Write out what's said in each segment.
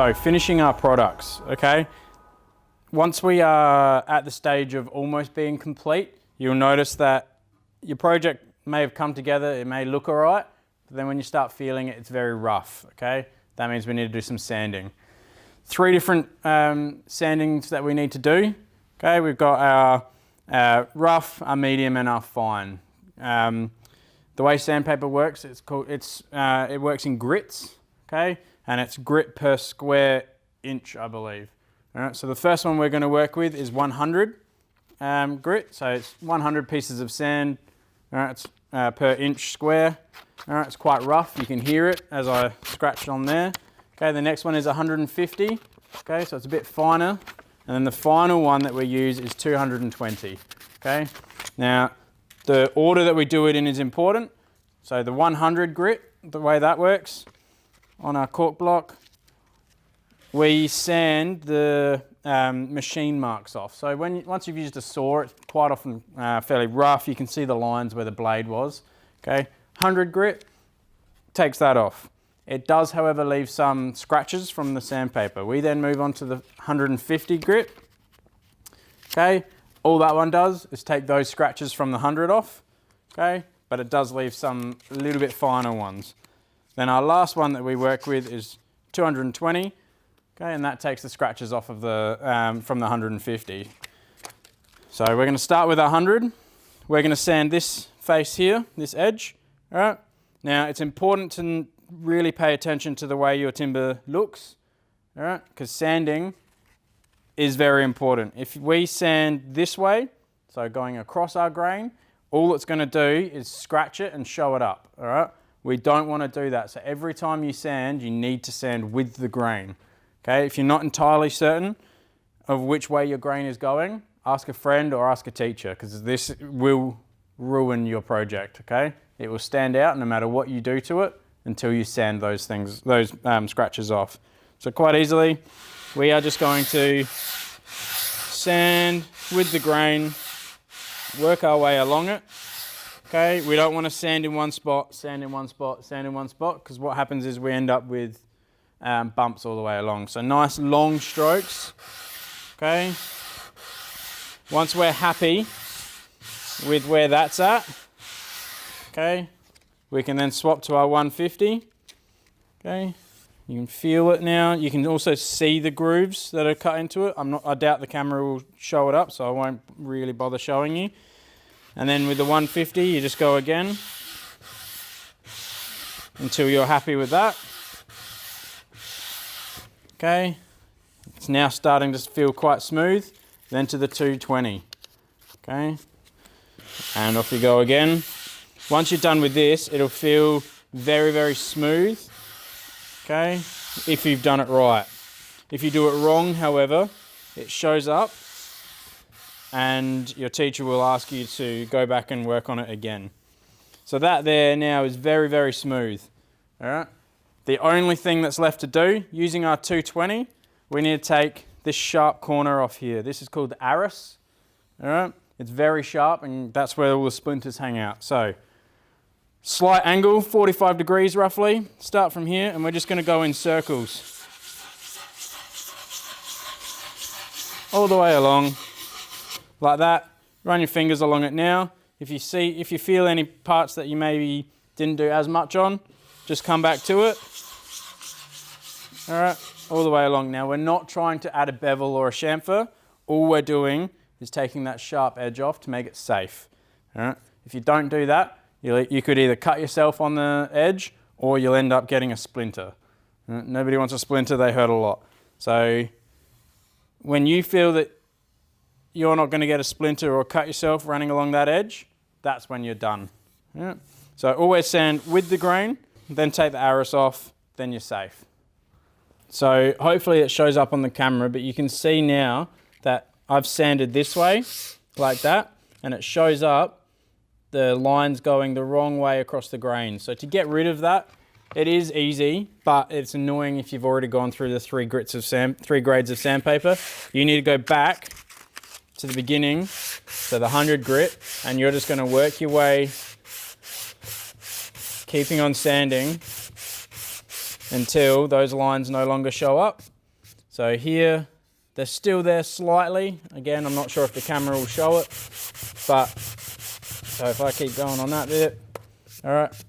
So finishing our products, okay? Once we are at the stage of almost being complete, you'll notice that your project may have come together, it may look all right, but then when you start feeling it, it's very rough, okay? That means we need to do some sanding. 3 different sandings that we need to do, okay? We've got our rough, our medium, and our fine. The way sandpaper works, it works in grits, okay? And it's grit per square inch, I believe. All right, so the first one we're going to work with is 100 grit. So it's 100 pieces of sand. All right, it's per inch square. All right, it's quite rough. You can hear it as I scratch on there. Okay, the next one is 150. Okay, so it's a bit finer. And then the final one that we use is 220. Okay, now the order that we do it in is important. So the 100 grit, the way that works, on our cork block, we sand the machine marks off. So once you've used a saw, it's quite often fairly rough. You can see the lines where the blade was. Okay, 100 grit takes that off. It does, however, leave some scratches from the sandpaper. We then move on to the 150 grit. Okay, all that one does is take those scratches from the 100 off. Okay, but it does leave some a little bit finer ones. Then our last one that we work with is 220, okay, and that takes the scratches off of the from the 150. So we're going to start with 100. We're going to sand this face here, this edge. All right. Now it's important to really pay attention to the way your timber looks, all right, because sanding is very important. If we sand this way, so going across our grain, all it's going to do is scratch it and show it up. All right. We don't want to do that. So every time you sand, you need to sand with the grain. Okay, if you're not entirely certain of which way your grain is going, ask a friend or ask a teacher, because this will ruin your project, okay? It will stand out no matter what you do to it until you sand those things, those scratches off. So quite easily, we are just going to sand with the grain, work our way along it. Okay, we don't want to sand in one spot, sand in one spot, sand in one spot, because what happens is we end up with bumps all the way along. So nice long strokes, okay. Once we're happy with where that's at, okay, we can then swap to our 150, okay. You can feel it now. You can also see the grooves that are cut into it. I doubt the camera will show it up, so I won't really bother showing you. And then with the 150, you just go again until you're happy with that. Okay, it's now starting to feel quite smooth. Then to the 220, okay, and off you go again. Once you're done with this, it'll feel very, very smooth, okay, if you've done it right. If you do it wrong, however, it shows up, and your teacher will ask you to go back and work on it again. So that there now is very, very smooth. All right. The only thing that's left to do, using our 220, we need to take this sharp corner off here. This is called the arris. All right. It's very sharp, and that's where all the splinters hang out. So slight angle, 45 degrees roughly. Start from here, and we're just going to go in circles all the way along. Like that. Run your fingers along it now. If you feel any parts that you maybe didn't do as much on, just come back to it. All right, all the way along. Now we're not trying to add a bevel or a chamfer. All we're doing is taking that sharp edge off to make it safe. All right. If you don't do that, you could either cut yourself on the edge or you'll end up getting a splinter. All right? Nobody wants a splinter, they hurt a lot. So when you feel that you're not going to get a splinter or cut yourself running along that edge, that's when you're done. Yeah. So always sand with the grain, then take the arris off, then you're safe. So hopefully it shows up on the camera, but you can see now that I've sanded this way, like that, and it shows up the lines going the wrong way across the grain. So to get rid of that, it is easy, but it's annoying if you've already gone through the 3 grades of sandpaper. You need to go back to the beginning, so the 100 grit, and you're just going to work your way, keeping on sanding until those lines no longer show up. So here, they're still there slightly. Again, I'm not sure if the camera will show it, but so if I keep going on that bit, all right.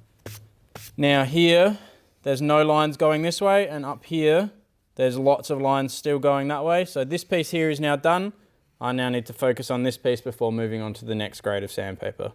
Now here, there's no lines going this way, and up here, there's lots of lines still going that way. So this piece here is now done. I now need to focus on this piece before moving on to the next grade of sandpaper.